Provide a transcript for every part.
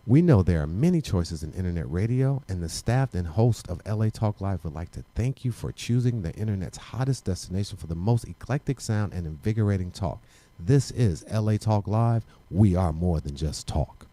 We know there are many choices in internet radio, and the staff and host of LA Talk Live would like to thank you for choosing the internet's hottest destination for the most eclectic sound and invigorating talk. This is LA Talk Live. We are more than just talk.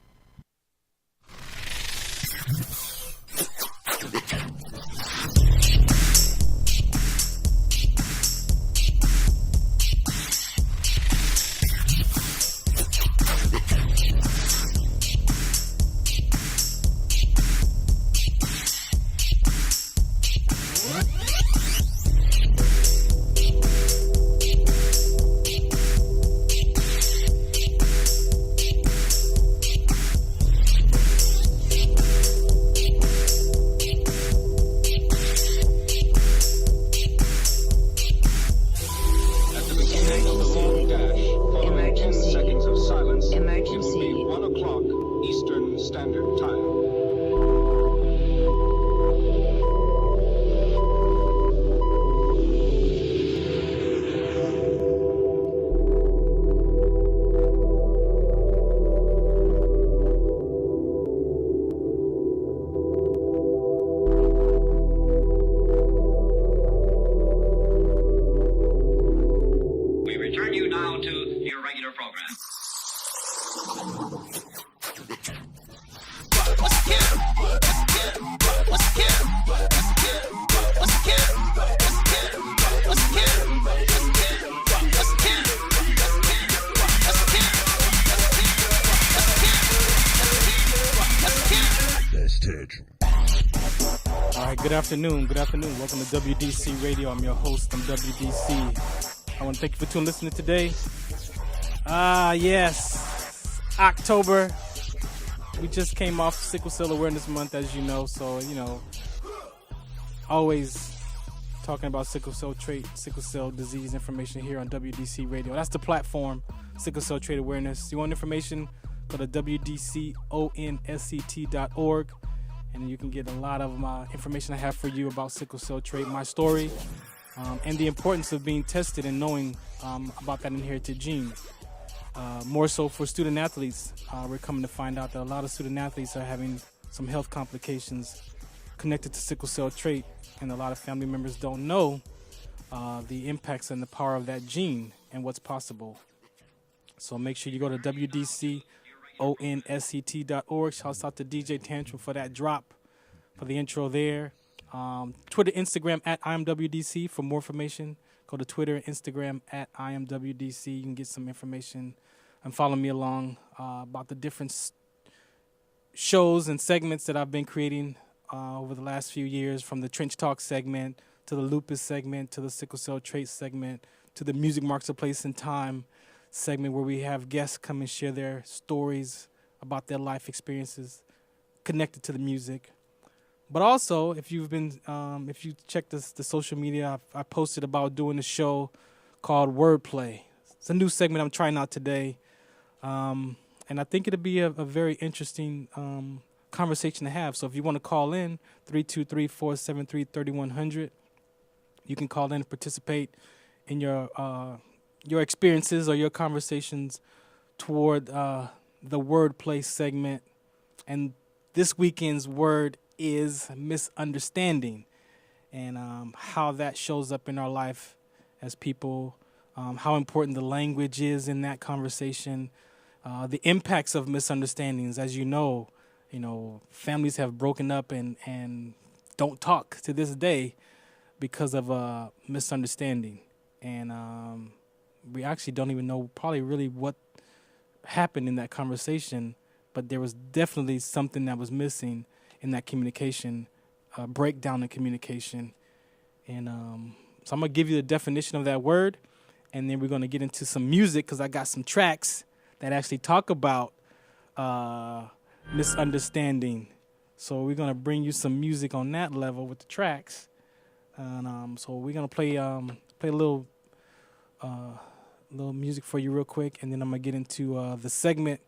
Good afternoon. Welcome to WDC Radio. I'm your host. I'm WDC. I want to thank you for listening today. Yes, October. We just came off Sickle Cell Awareness Month, as you know. So, always talking about sickle cell trait, sickle cell disease information here on WDC Radio. That's the platform, Sickle Cell Trait Awareness. You want information? Go to WDCONSCT.org. And you can get a lot of information I have for you about sickle cell trait, my story, and the importance of being tested and knowing about that inherited gene. More so for student athletes, we're coming to find out that a lot of student athletes are having some health complications connected to sickle cell trait, and a lot of family members don't know the impacts and the power of that gene and what's possible. So make sure you go to WDCONSCT.org. Shouts out to DJ Tantrum for that drop, for the intro there. Twitter, Instagram at IamWDC for more information. Go to Twitter and Instagram at IamWDC. You can get some information and follow me along about the different shows and segments that I've been creating over the last few years, from the Trench Talk segment to the Lupus segment to the Sickle Cell Trait segment to the Music Marks a Place in Time segment, where we have guests come and share their stories about their life experiences connected to the music. But also, if you check the social media, I posted about doing a show called Wordplay. It's a new segment I'm trying out today, and I think it'll be a very interesting conversation to have. So if you want to call in, 323-473-3100, you can call in and participate in your experiences or your conversations toward the Wordplay segment. And this weekend's word is misunderstanding, and how that shows up in our life as people, how important the language is in that conversation, the impacts of misunderstandings. As you know, families have broken up and don't talk to this day because of a misunderstanding. And we actually don't even know probably really what happened in that conversation, but there was definitely something that was missing in that communication, breakdown in communication. And so I'm going to give you the definition of that word, and then we're going to get into some music, because I got some tracks that actually talk about misunderstanding. So we're going to bring you some music on that level with the tracks. And so we're going to play a little music for you real quick, and then I'm going to get into the segment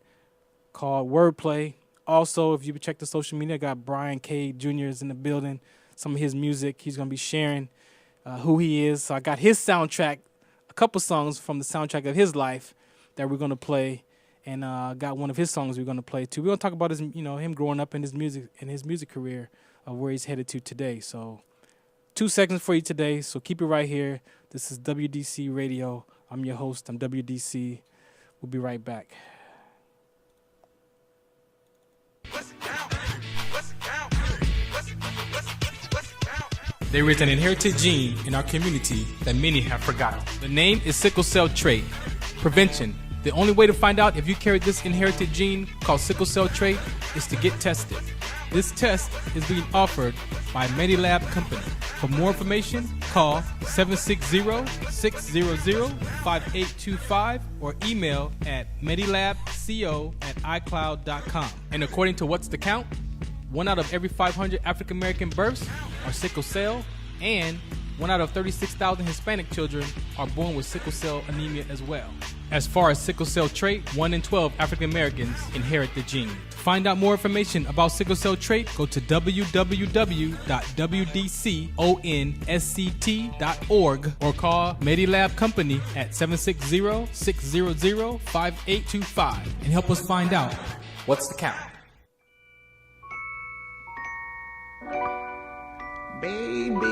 called Wordplay. Also, if you check the social media, I got Brian K. Jr. is in the building. Some of his music, he's going to be sharing who he is. So I got his soundtrack, a couple songs from the soundtrack of his life that we're going to play. and got one of his songs we're going to play too. We're going to talk about his, him growing up in his music career, where he's headed to today. So 2 seconds for you today. So keep it right here. This is WDC Radio. I'm your host. I'm WDC. We'll be right back. There is an inherited gene in our community that many have forgotten. The name is sickle cell trait. Prevention. The only way to find out if you carry this inherited gene called sickle cell trait is to get tested. This test is being offered by Medilab Company. For more information, call 760-600-5825 or email at medilabco@icloud.com. And according to What's the Count, 1 out of every 500 African American births are sickle cell, and 1 out of 36,000 Hispanic children are born with sickle cell anemia as well. As far as sickle cell trait, 1 in 12 African Americans inherit the gene. To find out more information about sickle cell trait, go to www.wdconsct.org or call Medilab Company at 760-600-5825 and help us find out what's the count. Baby,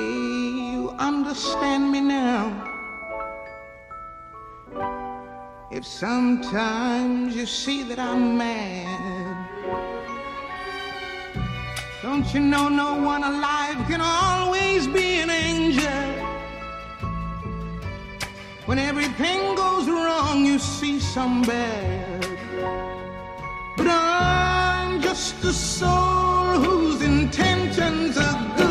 you understand me now. If sometimes you see that I'm mad, don't you know no one alive can always be an angel? When everything goes wrong, you see some bad. But I'm just a soul whose intentions are good.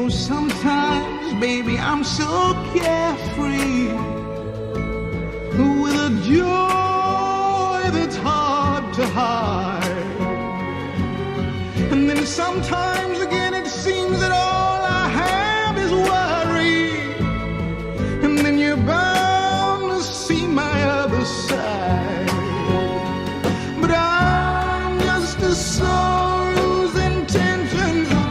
Sometimes, baby, I'm so carefree, with a joy that's hard to hide. And then sometimes again it seems that all I have is worry. And then you're bound to see my other side. But I'm just a soul whose intentions are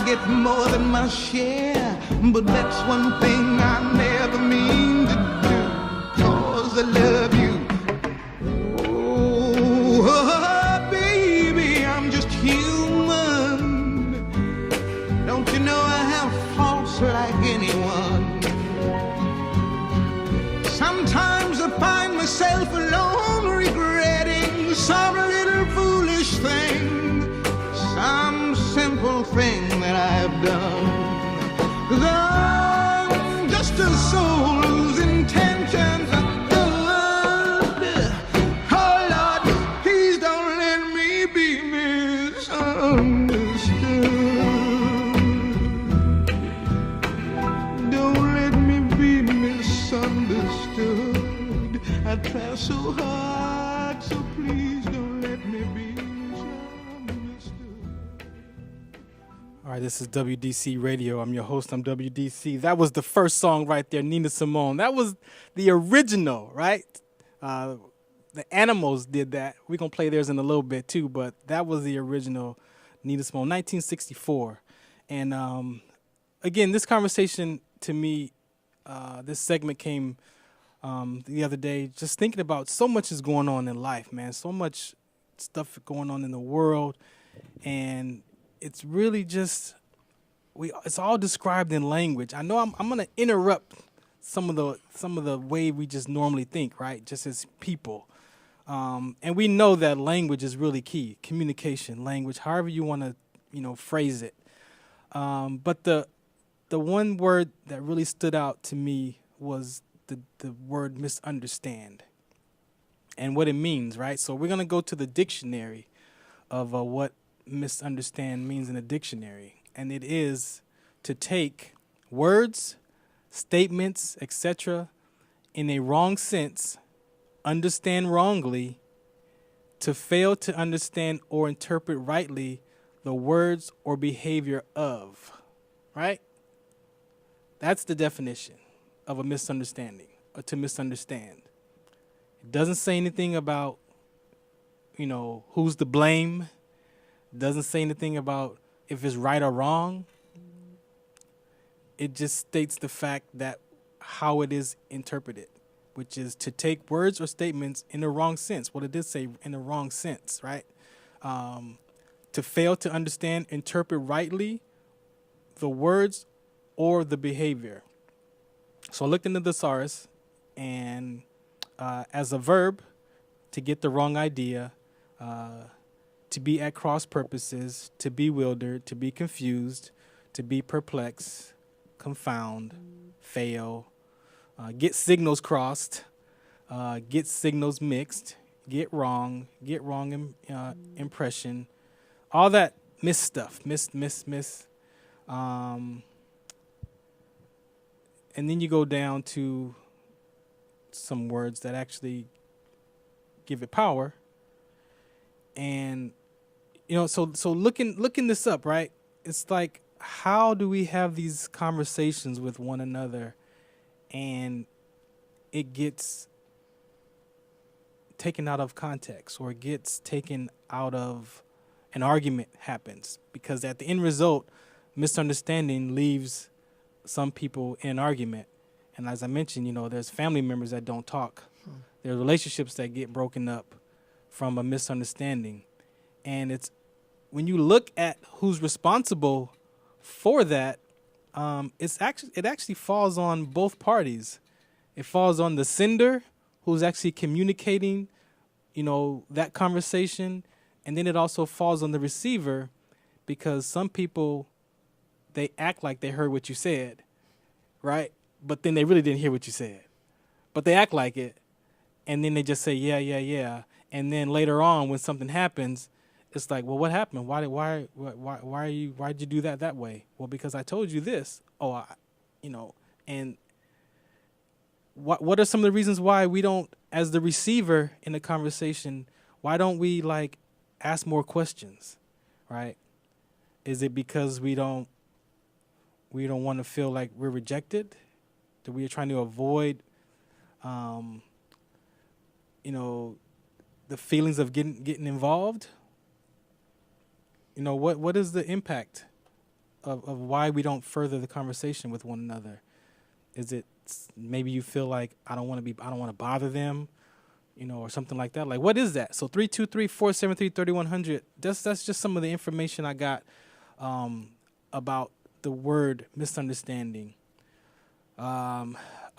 get more than my share, but that's one thing I never mean to do, 'cause I love you. Oh, baby, I'm just human. Don't you know I have faults like anyone? Sometimes I find myself alone regretting some little foolish thing, some simple thing that I've done. 'Cause I'm just a soul whose intentions are good. Oh Lord, please don't let me be misunderstood. Don't let me be misunderstood. I try so hard, so please don't let me be misunderstood. All right, this is WDC Radio. I'm your host. I'm WDC. That was the first song right there, Nina Simone. That was the original, right? The Animals did that. We're going to play theirs in a little bit too, but that was the original Nina Simone, 1964. And again, this conversation to me, this segment came the other day, just thinking about so much is going on in life, man. So much stuff going on in the world. And it's really just it's all described in language. I know I'm going to interrupt some of the way we just normally think, right? Just as people. And we know that language is really key. Communication, language, however you want to, phrase it. But the one word that really stood out to me was the word misunderstand and what it means, right? So we're going to go to the dictionary of what misunderstand means in a dictionary, and it is to take words, statements, etc., in a wrong sense, understand wrongly, to fail to understand or interpret rightly the words or behavior of, right? That's the definition of a misunderstanding, or to misunderstand. It doesn't say anything about, who's to blame. It doesn't say anything about if it's right or wrong. It just states the fact that how it is interpreted, which is to take words or statements in the wrong sense. Well, it did say in the wrong sense, right? To fail to understand, interpret rightly the words or the behavior. So I looked into the thesaurus, and as a verb, to get the wrong idea, to be at cross purposes, to bewilder, to be confused, to be perplexed, confound, fail, get signals crossed, get signals mixed, get wrong impression, all that miss stuff, miss. And then you go down to some words that actually give it power. And, so looking this up, right? It's like, how do we have these conversations with one another and it gets taken out of context, or it gets taken out of an argument happens? Because at the end result, misunderstanding leaves some people in an argument. And as I mentioned, there's family members that don't talk. There are relationships that get broken up from a misunderstanding. And it's when you look at who's responsible for that, it actually falls on both parties. It falls on the sender, who's actually communicating, that conversation, and then it also falls on the receiver, because some people, they act like they heard what you said, right? But then they really didn't hear what you said, but they act like it, and then they just say yeah, and then later on when something happens, it's like, well, what happened? Why'd you do that way? Well, because I told you this. And what are some of the reasons why we don't, as the receiver in a conversation, why don't we ask more questions, right? Is it because we don't want to feel like we're rejected? That we are trying to avoid, the feelings of getting involved? What is the impact of why we don't further the conversation with one another? Is it maybe you feel like I don't want to bother them, or something like that? Like, what is that? So 323-473-3100. That's just some of the information I got about the word misunderstanding. A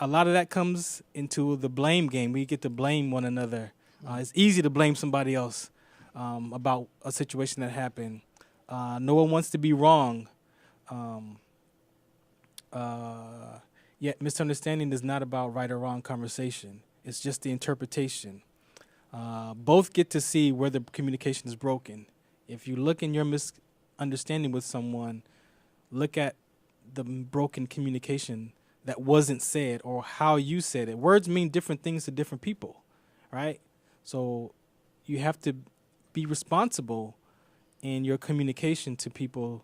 lot of that comes into the blame game. We get to blame one another. It's easy to blame somebody else about a situation that happened. No one wants to be wrong. Yet misunderstanding is not about right or wrong conversation. It's just the interpretation. Both get to see where the communication is broken. If you look in your misunderstanding with someone, look at the broken communication that wasn't said, or how you said it. Words mean different things to different people, right? So you have to be responsible in your communication to people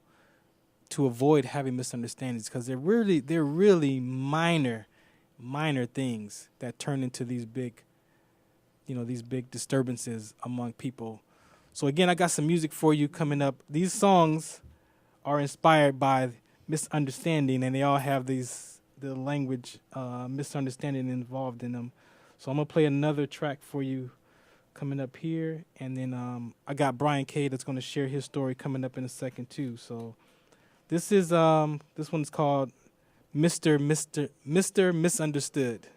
to avoid having misunderstandings, because they're really minor things that turn into these big disturbances among people. So again, I got some music for you coming up. These songs are inspired by misunderstanding, and they all have the language misunderstanding involved in them. So I'm gonna play another track for you coming up here, and then I got Brian K that's gonna share his story coming up in a second too. So this one's called Mr. Misunderstood.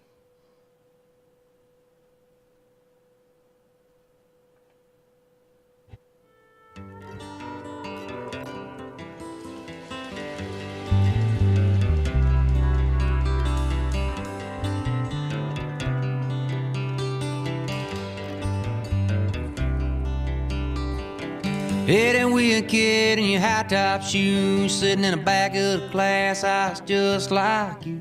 Heading wicked in your high-top shoes, sitting in the back of the class, I was just like you.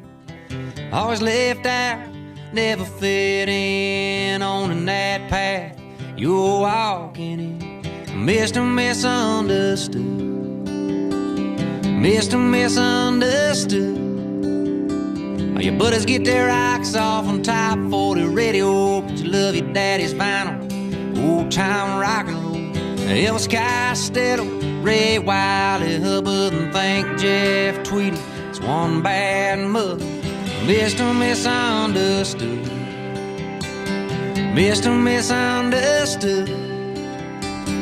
Always left out, never fit in on that path you're walking in. Mr. Misunderstood, Mr. Misunderstood. All your buddies get their rocks off on top 40 radio, but you love your daddy's vinyl, old-time rock and roll. Elvis Costello, Ray Wiley, Hubbard, and think Jeff Tweedy. It's one bad mother, Mr. Misunderstood, Mr. Misunderstood.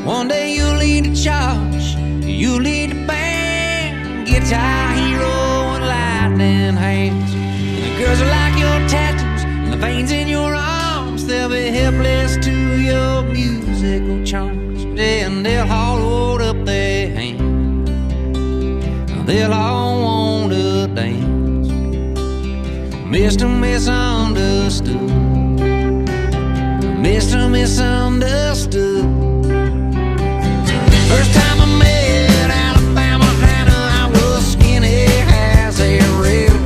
One day you'll lead the charge, you'll lead the band, guitar hero and lightning hands. And the girls are like your tattoos and the veins in your arms. They'll be helpless to your musical charms. And they'll all hold up their hands. They'll all want to dance. Mr. Misunderstood, Mr. Misunderstood. First time I met Alabama Hannah, I was skinny as a rail.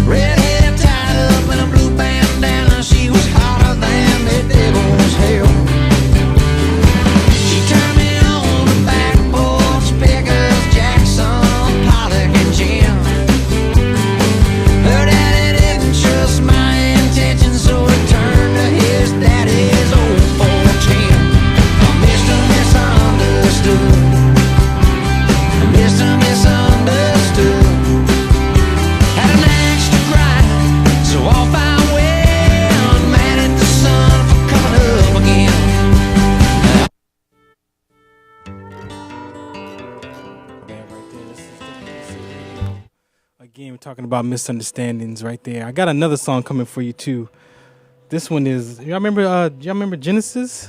Red hair tied up in a blue bandana, she was hotter than the devil's hell. She turned me on the back porch, Pickers, Jackson, Pollock, and Jim. Her daddy didn't trust my intentions, so he turned to his daddy's old 410. Mr. Misunderstood, Mr. Misunderstood. Had an axe to grind, so off I went, mad at the sun for coming up again. That right there, this is WDC Radio. Again, we're talking about misunderstandings right there. I got another song coming for you too. This one is, y'all remember Genesis?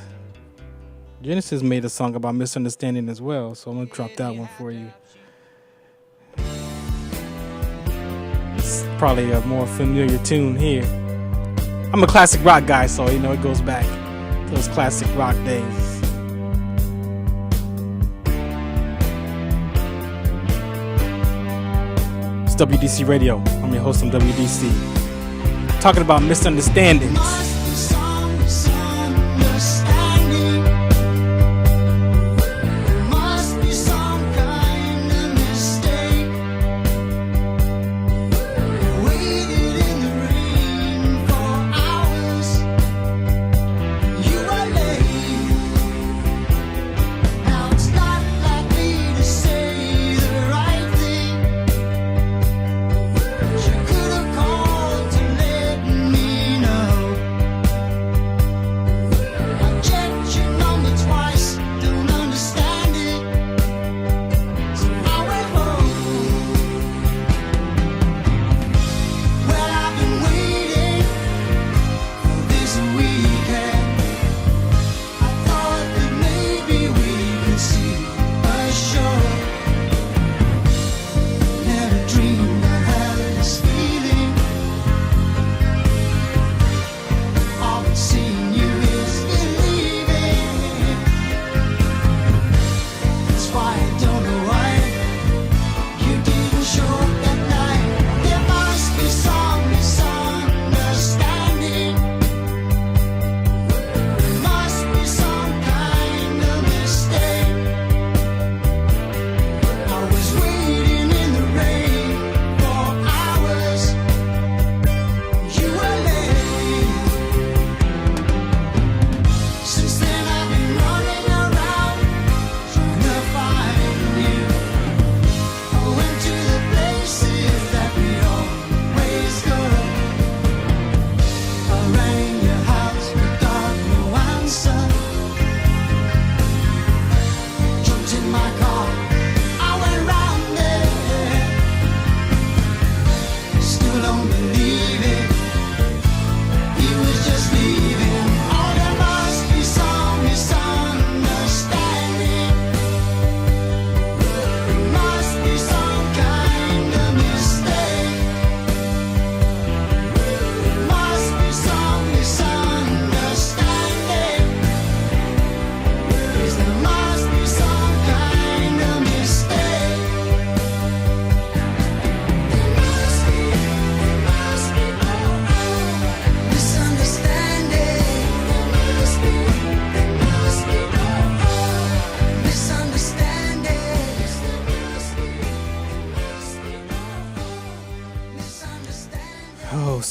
Genesis made a song about misunderstanding as well, so I'm gonna drop that one for you. It's probably a more familiar tune here. I'm a classic rock guy, so you know it goes back to those classic rock days. It's WDC Radio. I'm your host on WDC. Talking about misunderstandings. She could have called to let me know.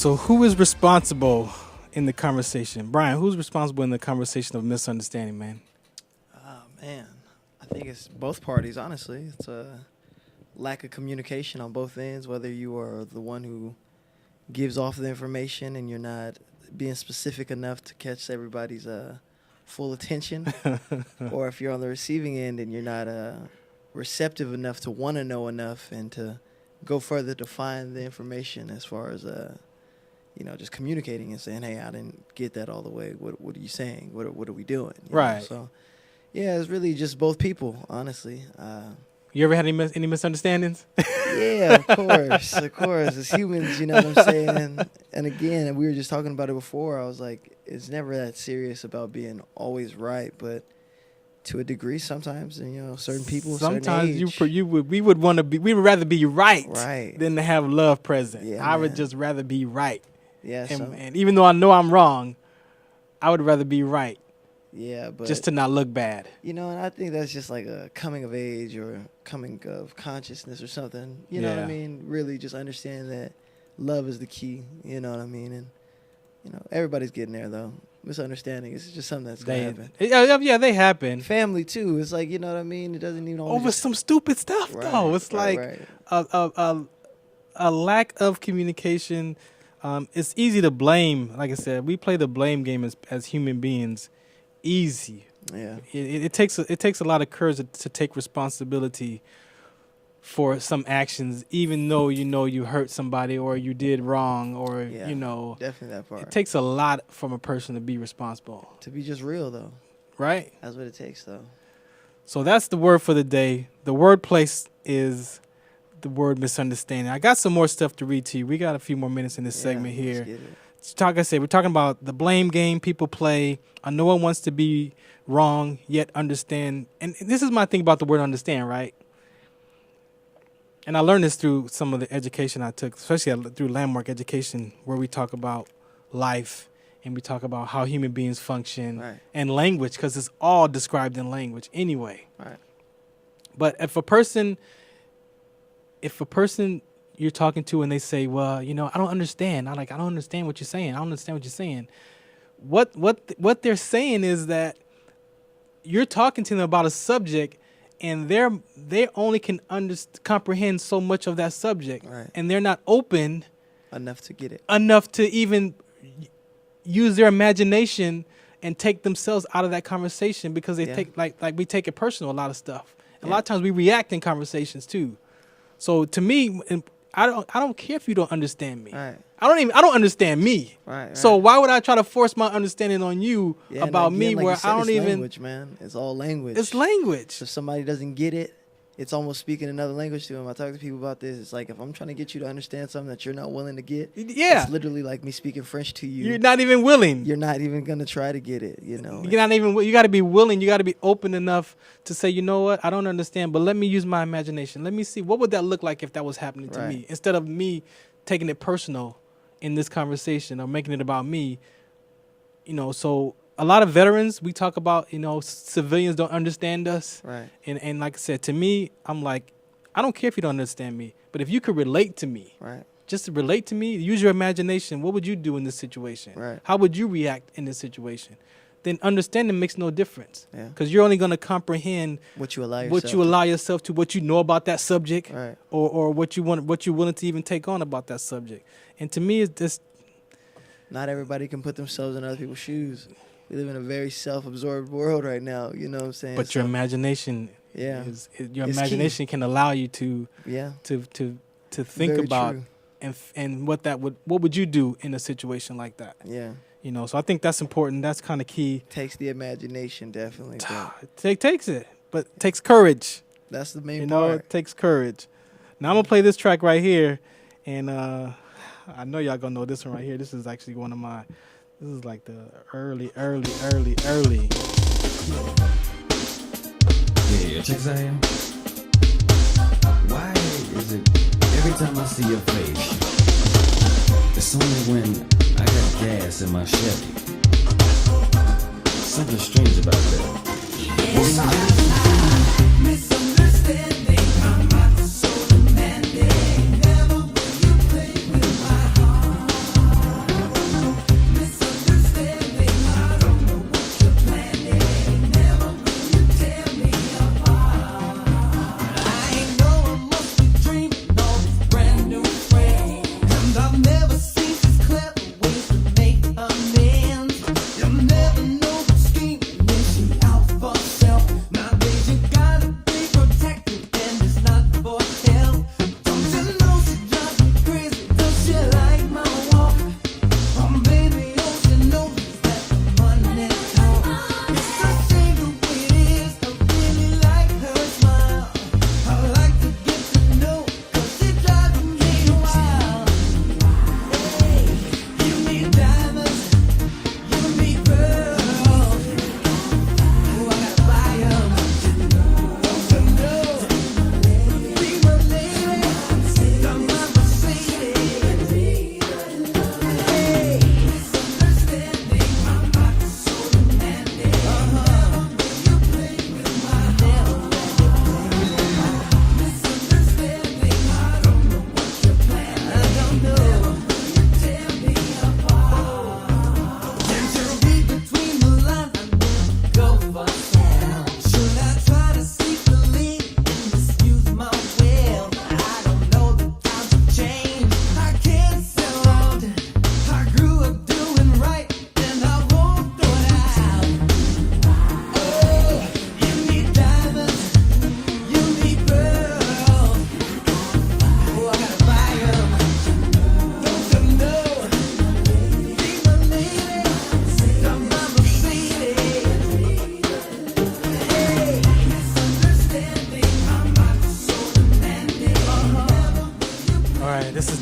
So who is responsible in the conversation? Brian, who's responsible in the conversation of misunderstanding, man? Man, I think it's both parties, honestly. It's a lack of communication on both ends, whether you are the one who gives off the information and you're not being specific enough to catch everybody's full attention, or if you're on the receiving end and you're not receptive enough to want to know enough and to go further to find the information as far as just communicating and saying, hey, I didn't get that all the way. What are you saying? What are we doing? You Right. know? So, yeah, it's really just both people, honestly. You ever had any misunderstandings? Yeah, of course. As humans, you know what I'm saying? And again, we were just talking about it before. I was like, it's never that serious about being always right, but to a degree sometimes, and certain people, Sometimes certain age, we would rather be right Right. than to have love present. Yeah, I would man. just rather be right. Yeah, And even though I know I'm wrong, I would rather be right yeah, but just to not look bad. and I think that's just like a coming of age or coming of consciousness or something. You know what Yeah. I mean? Really just understand that love is the key. You know what I mean? And everybody's getting there though. Misunderstanding is just something that's gonna happen. Yeah, they happen. Family too. It's like, you know what I mean? It doesn't even always Over some stupid stuff though. It's like a lack of communication. It's easy to blame. Like I said, we play the blame game as human beings. Easy. Yeah. It takes a lot of courage to take responsibility for some actions, even though you hurt somebody or you did wrong or Yeah, definitely that part. It takes a lot from a person to be responsible, To be just real though. right? That's what it takes though. So that's the word for the day. The word place is the word misunderstanding. I got some more stuff to read to you. We got a few more minutes in this segment let's here. get it. Like I said, we're talking about the blame game people play. No one wants to be wrong, yet understand. And this is my thing about the word understand, right? And I learned this through some of the education I took, especially through landmark education, where we talk about life and we talk about how human beings function Right. and language, because it's all described in language anyway. Right. But if a person you're talking to and they say, well, I don't understand. I don't understand what you're saying. I don't understand what you're saying. What they're saying is that you're talking to them about a subject and they only can comprehend so much of that subject. Right. And they're not open Enough to get it. enough to even use their imagination and take themselves out of that conversation, because they take like we take it personal, a lot of stuff. A lot of times we react in conversations too. So to me, I don't care if you don't understand me. Right. I don't understand me. Right. So why would I try to force my understanding on you Yeah, about and me again, like where you said, I don't it's even language, man. It's all language. It's language. So if somebody doesn't get it, it's almost speaking another language to them. I talk to people about this. It's like, if I'm trying to get you to understand something that you're not willing to get, it's literally like me speaking French to you. You're not even willing. You're not even gonna try to get it. You're not even. You got to be willing. You got to be open enough to say, you know what, I don't understand, but let me use my imagination. Let me see what would that look like if that was happening to me, instead of me taking it personal in this conversation or making it about me. So a lot of veterans, we talk about, civilians don't understand us. Right. And like I said, to me, I'm like, I don't care if you don't understand me, but if you could relate to me, Right. just to relate to me, use your imagination. What would you do in this situation? Right. How would you react in this situation? Then understanding makes no difference. Yeah. Because you're only going to comprehend What you allow yourself. yourself to, what you know about that subject, Right. or what you're willing to even take on about that subject. And to me, it's just, Not everybody can put themselves in other people's shoes. We live in a very self-absorbed world right now. You know what I'm saying? but your imagination, Yeah. your It's imagination can allow you to think Very about true. and what would you do in a situation like that? Yeah. So I think that's important. That's kind of key. Takes the imagination, definitely. but It takes it, but it takes courage. that's the main It part. takes courage. Now I'm gonna play this track right here, and I know y'all gonna know this one right here. This is actually one of my. This is like the early. Yeah, check this out here. Why is it every time I see your face, it's only when I got gas in my Chevy? Something strange about that. Misunderstanding, I'm not so demanding. Never will you play with my heart.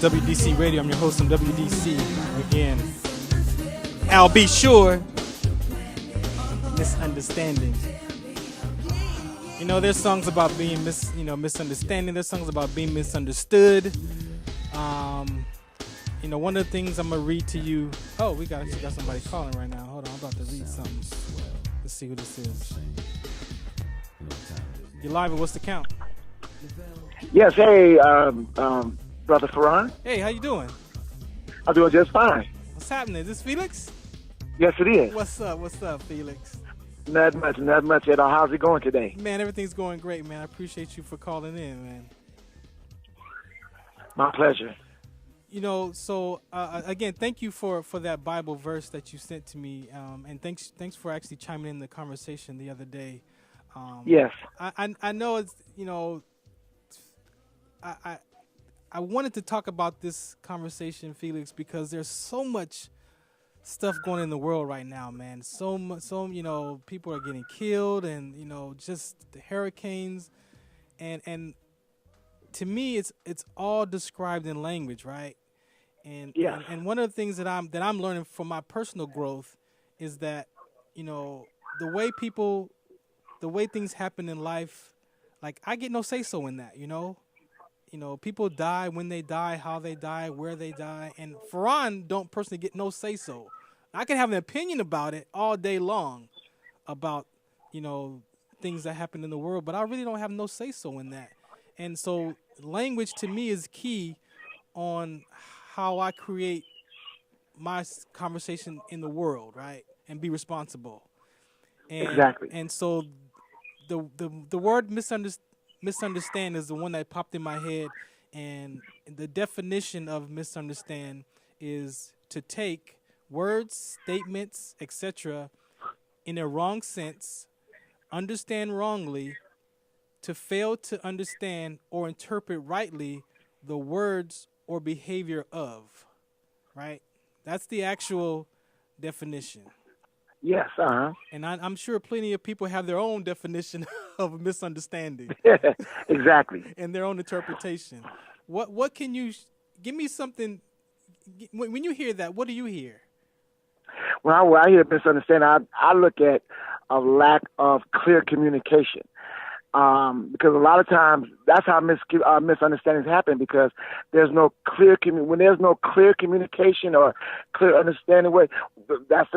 WDC Radio. I'm your host on WDC again. I'll be sure. Misunderstanding. You know, there's songs about being misunderstanding. There's songs about being misunderstood. You know, one of the things I'm gonna read to you. Oh, we got somebody calling right now. Hold on, I'm about to read something. Let's see who this is. You're live. What's the count? Yes, hey, Brother Farron. Hey, how you doing? I'm doing just fine. What's happening? Is this Felix? Yes, it is. What's up, Felix? Not much at all. How's it going today? Man, everything's going great, man. I appreciate you for calling in, man. My pleasure. You know, so again, thank you for that Bible verse that you sent to me, and thanks for actually chiming in the conversation the other day. Yes. I know it's, you know, I wanted to talk about this conversation, Felix, because there's so much stuff going on in the world right now, man. So you know, people are getting killed, and you know, just the hurricanes, and to me, it's all described in language, right? And yeah. and one of the things that I'm learning from my personal growth is that, you know, the way things happen in life, like I get no say so in that, you know. You know, people die, when they die, how they die, where they die. And Farron don't personally get no say-so. I can have an opinion about it all day long about, you know, things that happen in the world, but I really don't have no say-so in that. And so language to me is key on how I create my conversation in the world, right? And be responsible. And, exactly. And so the word misunderstand is the one that popped in my head, and the definition of misunderstand is to take words, statements, etc. in a wrong sense, understand wrongly, to fail to understand or interpret rightly the words or behavior of, right? That's the actual definition. Yes, And I'm sure plenty of people have their own definition of misunderstanding. Exactly. And their own interpretation. What can you give me something when you hear that? What do you hear? When I hear misunderstanding, I look at a lack of clear communication. Because a lot of times that's how misunderstandings happen, because there's no clear when there's no clear communication or clear understanding. That's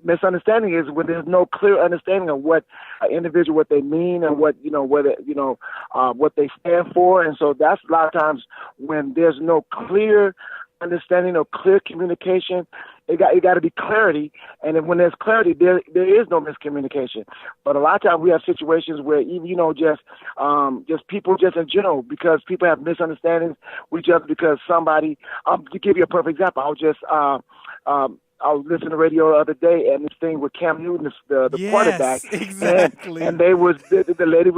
misunderstanding is when there's no clear understanding of what an individual, what they mean, and what what they stand for. And so that's a lot of times when there's no clear understanding or clear communication. It got to be clarity, and then when there's clarity, there is no miscommunication. But a lot of times we have situations where even just people just in general, because people have misunderstandings with each other because somebody. To give you a perfect example, I was listening to the radio the other day, and this thing with Cam Newton, the quarterback. Exactly. And they was the lady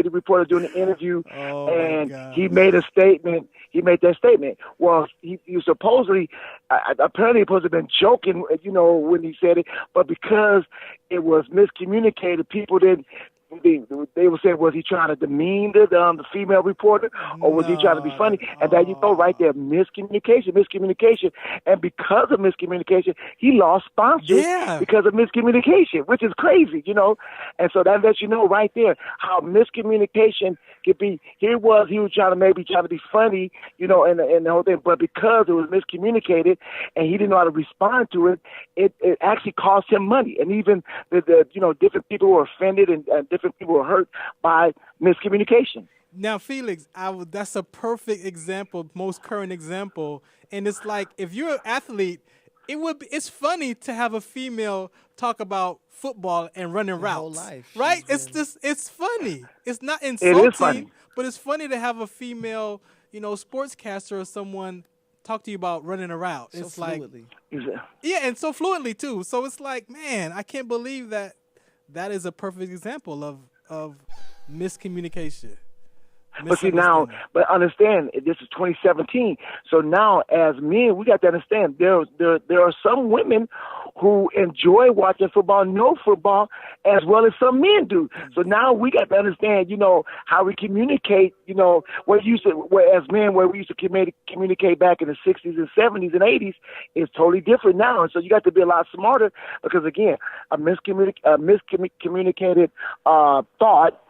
reporter doing the interview, and he made a statement. He made that statement. Well, he supposedly, apparently, he supposed to have been joking, when he said it, but because it was miscommunicated, people didn't. They were saying, was he trying to demean the female reporter, or was he trying to be funny? And there you go, right there, miscommunication. And because of miscommunication, he lost sponsors because of miscommunication, which is crazy, And so that lets you know right there how miscommunication could be. He was trying to be funny, and the whole thing, but because it was miscommunicated and he didn't know how to respond to it, it actually cost him money. And even the different people were offended and different people were hurt by miscommunication. Now, Felix, that's a perfect example, most current example. And it's like, if you're an athlete, it's funny to have a female talk about football and running routes, whole life, right? It's funny. It's not insulting, it is funny. But it's funny to have a female, sportscaster or someone talk to you about running a route. So it's fluidly. And so fluidly too. So it's like, man, I can't believe that is a perfect example of miscommunication. But understand, this is 2017. So now, as men, we got to understand there are some women who enjoy watching football, know football, as well as some men do. So now we got to understand, how we communicate, where as men, where we used to communicate back in the 60s and 70s and 80s is totally different now. And so you got to be a lot smarter because, again, a miscommunicated thought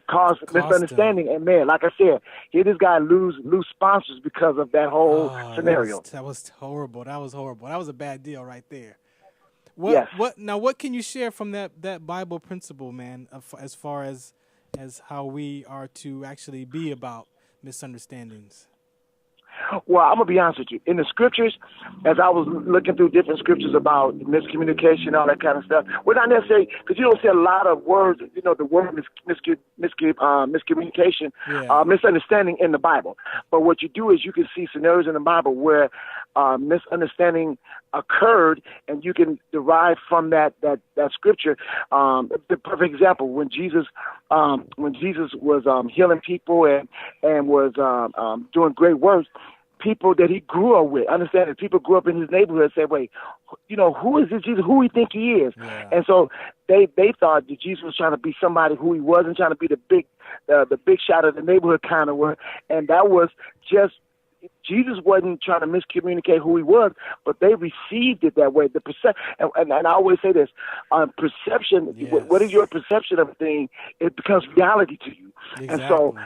caused misunderstanding. And, man, like I said, here this guy lose sponsors because of that whole scenario. That was horrible. That was horrible. That was a bad deal right there. Yes. What can you share from that Bible principle, man, as far as how we are to actually be about misunderstandings? Well, I'm going to be honest with you. In the scriptures, as I was looking through different scriptures about miscommunication, all that kind of stuff, we're not necessarily, because you don't see a lot of words, the word miscommunication, misunderstanding in the Bible. But what you do is you can see scenarios in the Bible where misunderstanding occurred, and you can derive from that scripture. The perfect example, when Jesus was healing people and was doing great works, people that he grew up with, understand that people grew up in his neighborhood, said, wait, who is this Jesus? Who we think he is? Yeah. And so they thought that Jesus was trying to be somebody who he wasn't, trying to be the big shot of the neighborhood kind of word. And that was just, Jesus wasn't trying to miscommunicate who he was, but they received it that way. The and I always say this: perception. Yes. What is your perception of a thing? It becomes reality to you. Exactly. And so,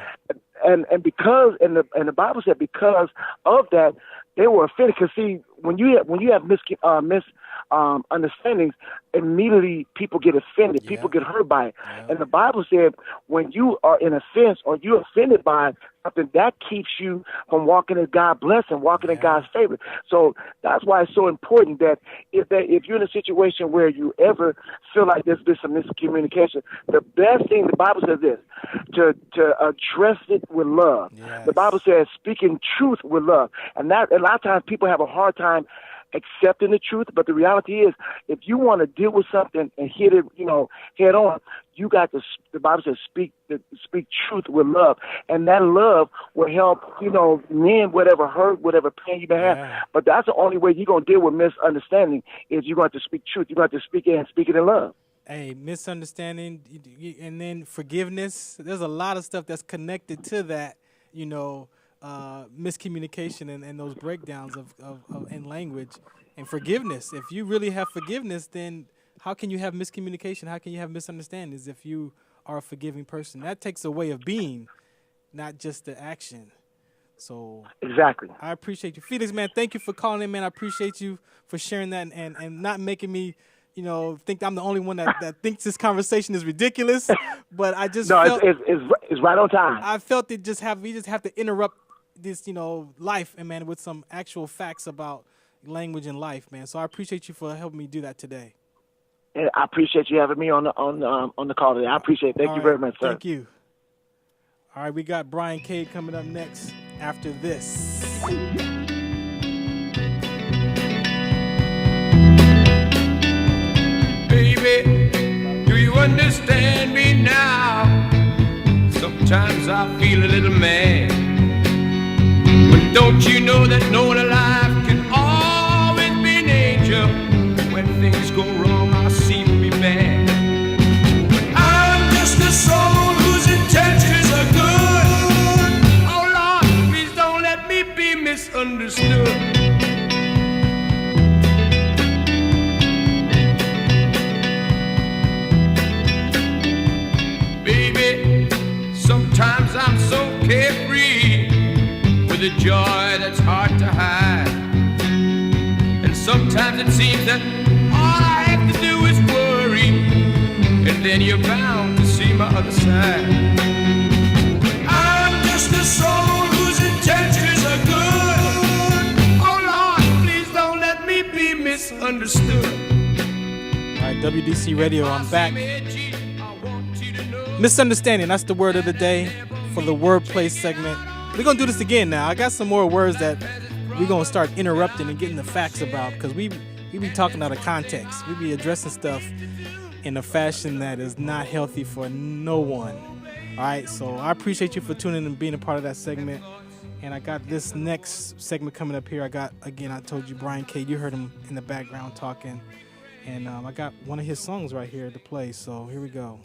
and because the Bible said because of that they were offended. Because see, when you have misunderstandings, immediately people get offended. Yeah. People get hurt by it. Yeah. And the Bible said when you are in offense or you're offended by something, that keeps you from walking in God's blessing, walking in God's favor. So that's why it's so important that if you're in a situation where you ever feel like there's been some miscommunication, the best thing, the Bible says this, to address it with love. Yes. The Bible says speaking truth with love. And that a lot of times people have a hard time accepting the truth, but the reality is, if you want to deal with something and hit it, head on, you got to. The Bible says, speak truth with love, and that love will help, mend whatever hurt, whatever pain you may have. But that's the only way you're gonna deal with misunderstanding is you're going to speak truth. You're going to speak it in love. Hey, misunderstanding, and then forgiveness. There's a lot of stuff that's connected to that, miscommunication and those breakdowns of in language and forgiveness. If you really have forgiveness, then how can you have miscommunication? How can you have misunderstandings if you are a forgiving person? That takes a way of being, not just the action. So exactly. I appreciate you, Felix, man. Thank you for calling in, man. I appreciate you for sharing that and not making me think I'm the only one that thinks this conversation is ridiculous. But I just felt it's right on time. I felt we just have to interrupt this, life, and man, with some actual facts about language and life, man. So I appreciate you for helping me do that today. And I appreciate you having me on the call today. I appreciate it. Thank you very much, sir. Thank you. All right, we got Brian Cade coming up next after this. Baby, do you understand me now? Sometimes I feel a little mad. But don't you know that no one alive can always be an angel? When things go wrong, I seem to be bad. But I'm just a soul whose intentions are good. Oh Lord, please don't let me be misunderstood. Baby, sometimes I'm so carefree, with a joy that's hard to hide. And sometimes it seems that all I have to do is worry, and then you're bound to see my other side. I'm just a soul whose intentions are good. Oh Lord, please don't let me be misunderstood. All right, WDC Radio, I'm back. Misunderstanding, that's the word of the day for the wordplay segment. We're going to do this again now. I got some more words that we're going to start interrupting and getting the facts about, because we be talking out of context. We be addressing stuff in a fashion that is not healthy for no one. All right, so I appreciate you for tuning in and being a part of that segment. And I got this next segment coming up here. I told you Brian Cade. You heard him in the background talking. And I got one of his songs right here to play, so here we go.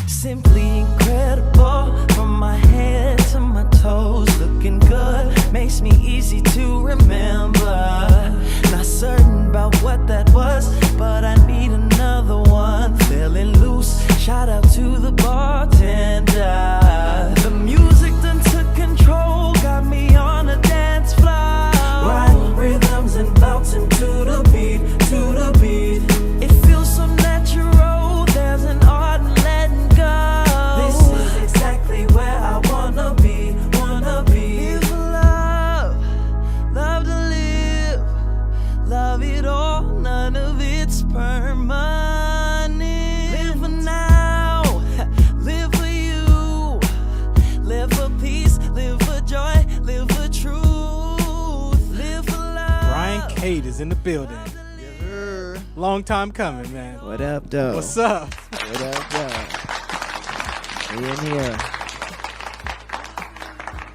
Simply incredible, from my head to my toes, looking good, makes me easy to remember. Not certain about what that was, but I need another one. Feeling loose, shout out to the bartender. The music done took control, got me on a dance floor, riding rhythms and bouncing to the beat, to the beat. It feels so natural, there's an art in letting go. This is exactly where I wanna be, wanna be. Live for love, love to live, love it all, none of it's permanent. Live for now, live for you, live for peace, live for joy, live for truth, live for love. Brian Cade is in the building. Long time coming, man. What up, though? What's up? What up, though? We in here.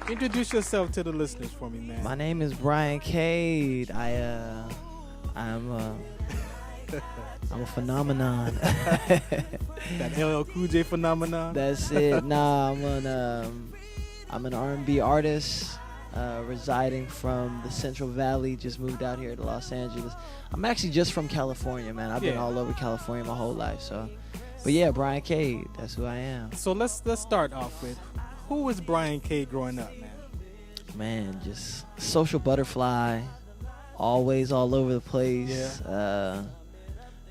Introduce yourself to the listeners for me, man. My name is Brian Cade. I'm a phenomenon. That LL Cool J phenomenon. That's it. Nah, I'm an R&B artist, residing from the Central Valley. Just moved out here to Los Angeles. I'm actually just from California, man. I've been all over California my whole life. So, but yeah, Brian Cade. That's who I am. So let's start off with, who was Brian Cade growing up, man? Man, just social butterfly, always all over the place. Yeah.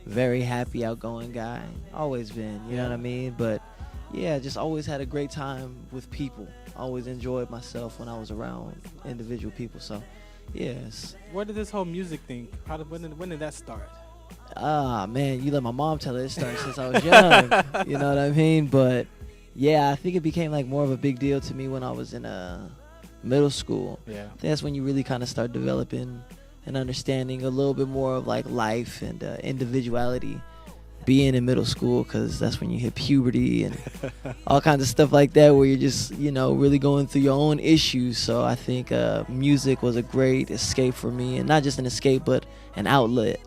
Very happy, outgoing guy. Always been, you know what I mean? But yeah, just always had a great time with people. Always enjoyed myself when I was around individual people. So, yes. Where did this whole music thing? When did that start? Man, you let my mom tell it. It started since I was young. You know what I mean? But yeah, I think it became like more of a big deal to me when I was in middle school. Yeah. I think that's when you really kind of start developing and understanding a little bit more of like life and individuality being in middle school, because that's when you hit puberty and all kinds of stuff like that, where you're just, you know, really going through your own issues. So I think music was a great escape for me, and not just an escape, but an outlet.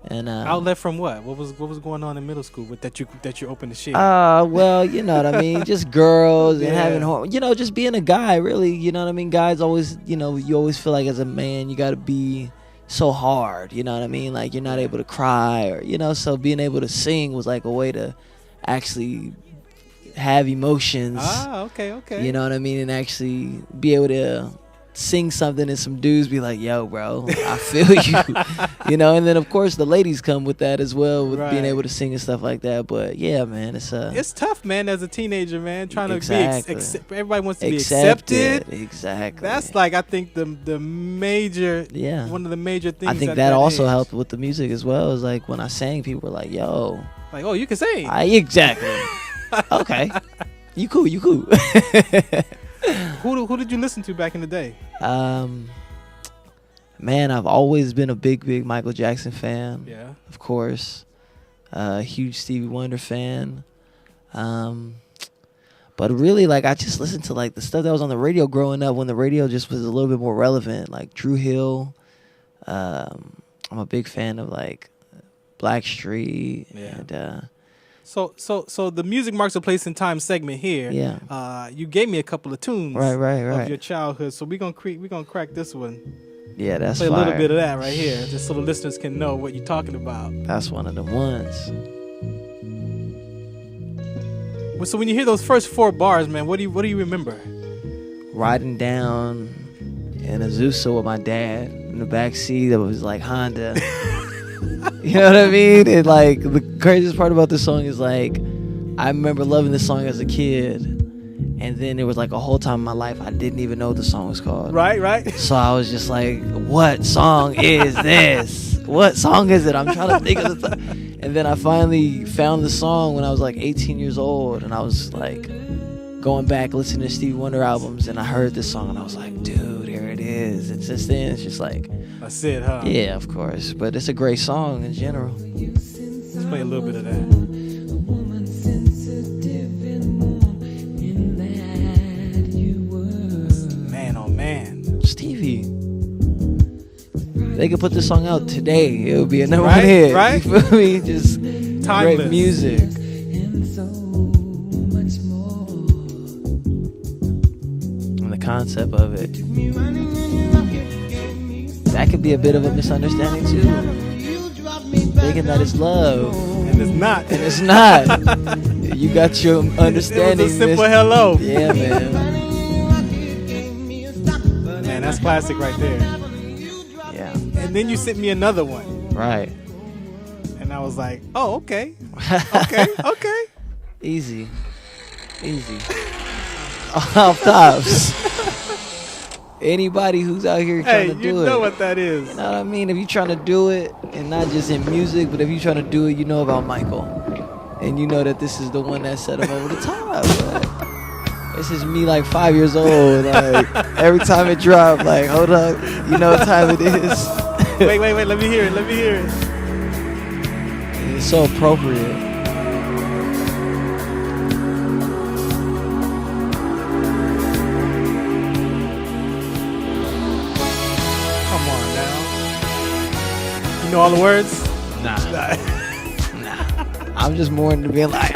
And outlet from what? What was going on in middle school with that you opened the shit? Well, you know what I mean, just girls and having, you know, just being a guy, really. You know what I mean? Guys always, you know, you always feel like as a man you got to be so hard, you know what I mean? Like you're not able to cry, or, you know, so being able to sing was like a way to actually have emotions. Okay. You know what I mean? And actually be able to sing something and some dudes be like, yo, bro, I feel you. You know, and then of course the ladies come with that as well, with being able to sing and stuff like that. But yeah, man, it's tough, man, as a teenager, man, trying to be everybody wants to be accepted. Exactly. That's like, I think the major, one of the major things. I think that also helped with the music as well. Is like when I sang, people were like, yo, like, oh, you can sing. Exactly. Okay. You cool. Who did you listen to back in the day? Man, I've always been a big Michael Jackson fan. Yeah. Of course. Huge Stevie Wonder fan. But really, like, I just listened to like the stuff that was on the radio growing up, when the radio just was a little bit more relevant, like Drew Hill. I'm a big fan of like Blackstreet. Yeah. And So the Music Marks a Place in Time segment here. Yeah. You gave me a couple of tunes. Right. Of your childhood. So we're gonna crack this one. Yeah, that's play fire. a little bit of that right here, just so the listeners can know what you're talking about. That's one of the ones. Well, so when you hear those first 4 bars, man, what do you remember? Riding down in a Azusa with my dad in the back seat. That was like Honda. You know what I mean? And like the craziest part about this song is like, I remember loving this song as a kid, and then there was like a whole time in my life I didn't even know what the song was called. Right. So I was just like, what song is this? What song is it? I'm trying to think of the song. And then I finally found the song when I was like 18 years old, and I was like going back listening to Stevie Wonder albums, and I heard this song and I was like, dude, here it is. And since then it's just like, that's it, huh? Yeah, of course. But it's a great song in general. Let's play a little bit of that. Man, oh man. Stevie. they could put this song out today. It would be a number Right, one hit. right. You feel me? Just Timeless. great music. And the concept of it. That could be a bit of a misunderstanding too. Thinking that it's love. And it's not. And it's not. You got your understanding. It was a simple hello. Yeah, man. Man, that's classic right there. Yeah. And then you sent me another one. Right. And I was like, oh, okay. Okay. Easy. Off tops. Anybody who's out here trying to do it. Hey, you know what that is. You know what I mean? If you're trying to do it, and not just in music, but if you're trying to do it, you know about Michael. And you know that this is the one that set him over the top. This is me like 5 years old. Like every time it dropped, like, hold up, you know what time it is. Wait, let me hear it. It's so appropriate. Come on now. You know all the words? Nah. I'm just more into being like,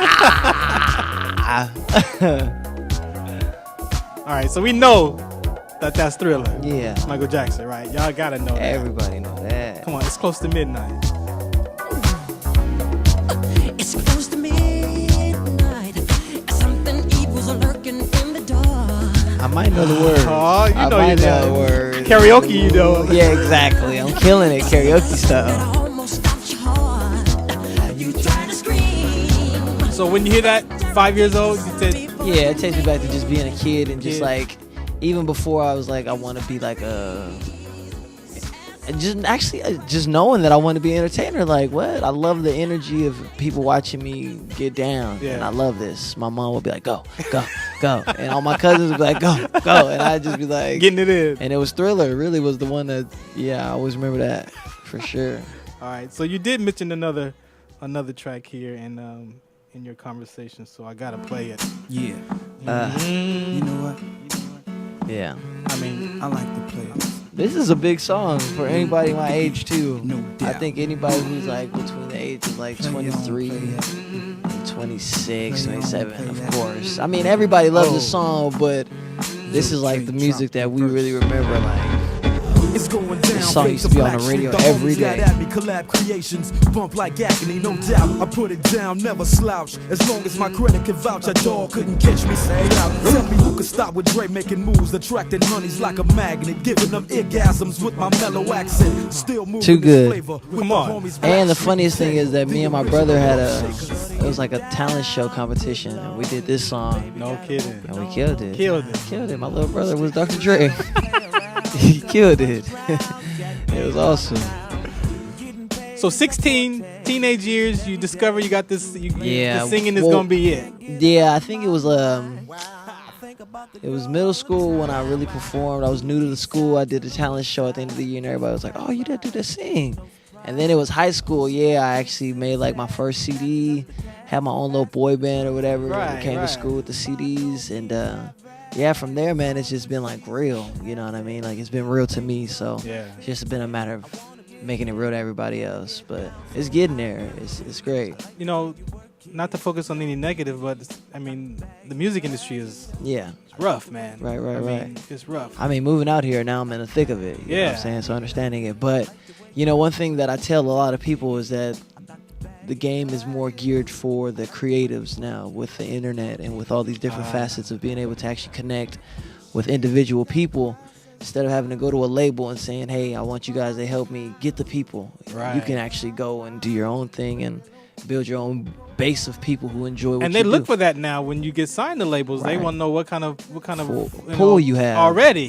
All right, so we know that that's Thriller. Yeah. Michael Jackson, right? Y'all gotta know that. Everybody know that. Come on, it's close to midnight. It's close to midnight. Something evil's lurking in the dark. I might know the words. Oh, you know I you know the know. words. Karaoke, you know. Yeah, exactly. I'm killing it, karaoke style. Almost stopped your heart. You try to scream. So when you hear that, 5 years old, you said, Yeah, it takes me back to just being a kid and just Kid. like, even before I was like, I want to be like just knowing that I want to be an entertainer. Like, what? I love the energy of people watching me get down. Yeah. And I love this. My mom would be like, go. And all my cousins would be like, go. And I'd just be like, getting it in. and it was Thriller. Really was the one that, yeah, I always remember that for sure. All right, so you did mention another track here in your conversation, so I gotta play it. Yeah. You know what? Yeah. I mean, I like to play this. This is a big song for anybody my age too. No I doubt. think anybody who's like between the age of like 23 and 26, 27, of course. I mean, everybody loves this song, but this is like the music that we really remember. Like, It's going down. this song used to be on the radio every day. Collab creations, bump like agony, no doubt. I put it down, never slouch. As long as my credit can vouch, a dog couldn't catch me. Say out. Tell me who could stop with Dre making moves, attracting honeys like a magnet, giving them orgasms with my mellow accent. Still moving Too good. this flavor with Come the on. homies And the back. funniest thing is that me and my brother had it was like a talent show competition, and we did this song, no kidding. and we killed it. Killed it. Killed it. My little brother was Dr. Dre. He killed it. It was awesome. So 16 teenage years, you discover you got this. Yeah, the singing is well, gonna be it. Yeah, I think it was middle school when I really performed. I was new to the school. I did a talent show at the end of the year, and everybody was like, "Oh, you did the sing." And then it was high school. Yeah, I actually made like my first CD, had my own little boy band or whatever. Right, Came right. to school with the CDs, and yeah, from there, man, it's just been like real. You know what I mean? Like it's been real to me. So Yeah. it's just been a matter of making it real to everybody else. But it's getting there. It's great. You know, not to focus on any negative, but I mean, the music industry is Yeah. rough, man. Right. I mean, it's rough. I mean, moving out here now, I'm in the thick of it. You know what Yeah. I'm saying? So understanding it. But, you know, one thing that I tell a lot of people is that the game is more geared for the creatives now with the internet and with all these different facets of being able to actually connect with individual people instead of having to go to a label and saying, hey, I want you guys to help me get the people. Right. You can actually go and do your own thing and build your own base of people who enjoy what And you they look do. for that now when you get signed to labels. They Right. want to know what kind of Pool you have already.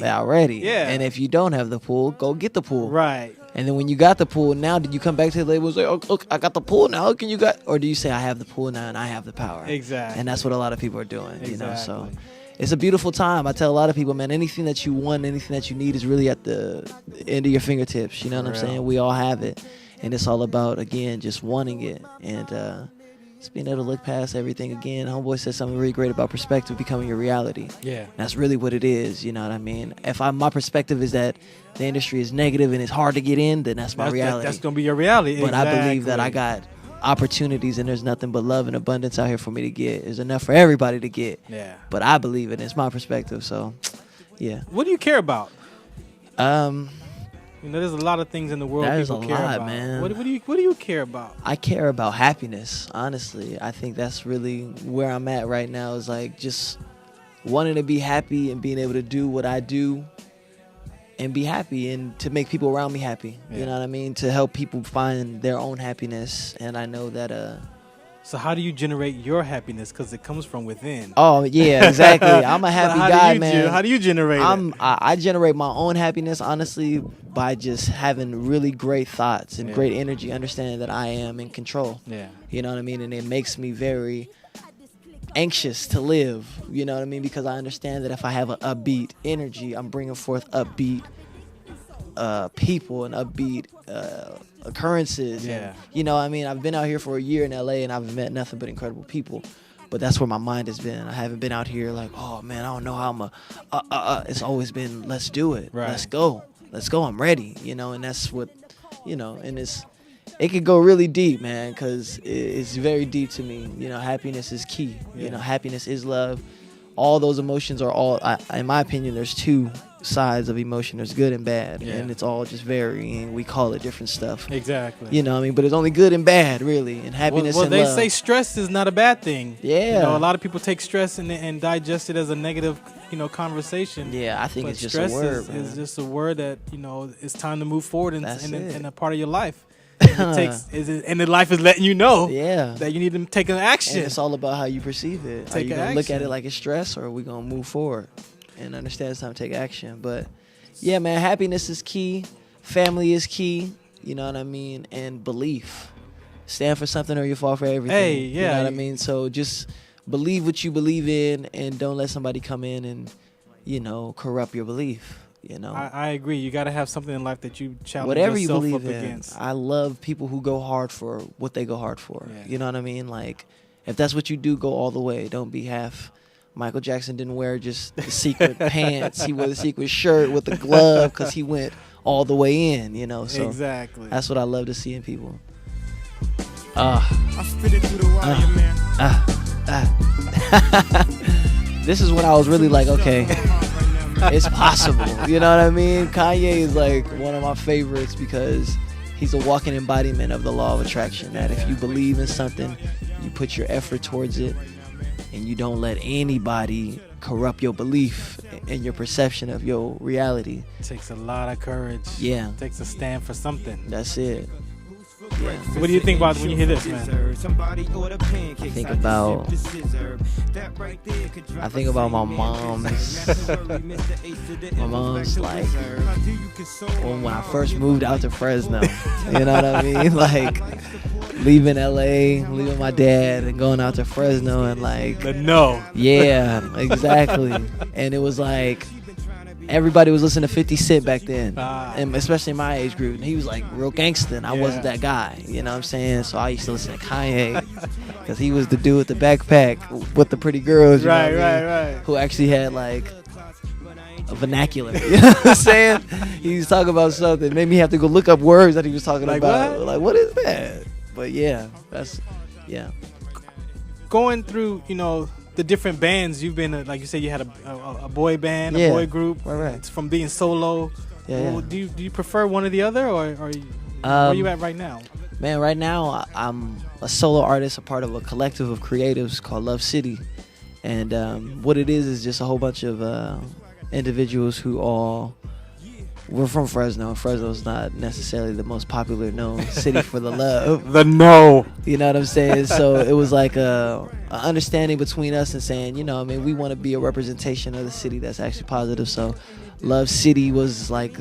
Yeah. And if you don't have the pool, go get the pool. Right. And then when you got the pool, now did you come back to the label and say, oh, look, I got the pool now, how can you got? Or do you say, I have the pool now and I have the power? Exactly. And that's what a lot of people are doing, you know, so. Exactly. It's a beautiful time. I tell a lot of people, man, anything that you want, anything that you need is really at the end of your fingertips. You know what I'm real. saying? We all have it. And it's all about, again, just wanting it and Just being able to look past everything again. Homeboy said something really great about perspective becoming your reality. Yeah. That's really what it is, you know what I mean? If my perspective is that the industry is negative and it's hard to get in, then that's my reality. That's going to be your reality. But exactly. I believe that I got opportunities and there's nothing but love and abundance out here for me to get. There's enough for everybody to get. Yeah. But I believe it. It's my perspective, so yeah. What do you care about? You know, there's a lot of things in the world people care about. Man. What do you care about? I care about happiness, honestly. I think that's really where I'm at right now, is like just wanting to be happy and being able to do what I do and be happy and to make people around me happy. Yeah. You know what I mean? To help people find their own happiness. And I know that So how do you generate your happiness? Because it comes from within. Oh, yeah, exactly. I'm a happy guy, man. How do you generate it? I generate my own happiness, honestly, by just having really great thoughts and great energy, understanding that I am in control. Yeah. You know what I mean? And it makes me very anxious to live, you know what I mean? Because I understand that if I have an upbeat energy, I'm bringing forth upbeat people and upbeat occurrences. Yeah. And, you know, I mean, I've been out here for a year in LA and I've met nothing but incredible people. But that's where my mind has been. I haven't been out here like, oh man, I don't know how I'm it's always been, let's do it. Right. Let's go. I'm ready. You know, and that's what, you know, and it could go really deep, man, because it's very deep to me. You know, happiness is key. Yeah. You know, happiness is love. All those emotions are in my opinion, there's two sides of emotion. There's good and bad, and it's all just varying. We call it different stuff. Exactly. You know what I mean? But it's only good and bad, really, and happiness well, and they love. say stress is not a bad thing. Yeah. You know, a lot of people take stress and digest it as a negative, conversation. Yeah, I think but it's just a stress word, is just a word that, it's time to move forward in a part of your life. And the life is letting you know that you need to take an action. And it's all about how you perceive it. Are you going to look at it like it's stress, or are we going to move forward and understand it's time to take action? But yeah, man, happiness is key. Family is key. You know what I mean? And belief. Stand for something or you fall for everything. Hey, yeah. You know what I mean? So just believe what you believe in and don't let somebody come in and, corrupt your belief. You know, I agree. You got to have something in life that you challenge whatever you yourself believe up in. against. I love people who go hard for what they go hard for. Yeah. You know what I mean? Like, if that's what you do, go all the way. Don't be half. Michael Jackson didn't wear just the secret pants. He wore the secret shirt with the glove because he went all the way in. So exactly. That's what I love to see in people. I spit it through the wire, man. This is when I was really like, okay. It's possible. You know what I mean? Kanye is like one of my favorites because he's a walking embodiment of the law of attraction. That if you believe in something, you put your effort towards it, and you don't let anybody corrupt your belief and your perception of your reality. It takes a lot of courage. Yeah. It takes a stand for something. That's it. Yeah. What do you think about when you hear this, man? I think about my mom's. My mom's like when I first moved out to Fresno. You know what I mean? Like leaving LA, leaving my dad, and going out to Fresno and like. No. Yeah, exactly. And it was like. Everybody was listening to 50 Cent back then, and especially my age group. And he was like real gangster, and I wasn't that guy. You know what I'm saying? So I used to listen to Kanye because he was the dude with the backpack with the pretty girls. Right. Who actually had like a vernacular. You know what I'm saying? He was talking about something. Made me have to go look up words that he was talking about. What? Like, what is that? But yeah, Going through, the different bands you've been, like you said, you had a boy band, a boy group. Right. It's from being solo. Yeah. Do you prefer one or the other, or where are you at right now? Man, right now I'm a solo artist, a part of a collective of creatives called Love City, and what it is just a whole bunch of individuals who all. We're from Fresno. Fresno's not necessarily the most popular known city for the love. You know what I'm saying? So it was like a understanding between us and saying, we want to be a representation of the city that's actually positive. So Love City was like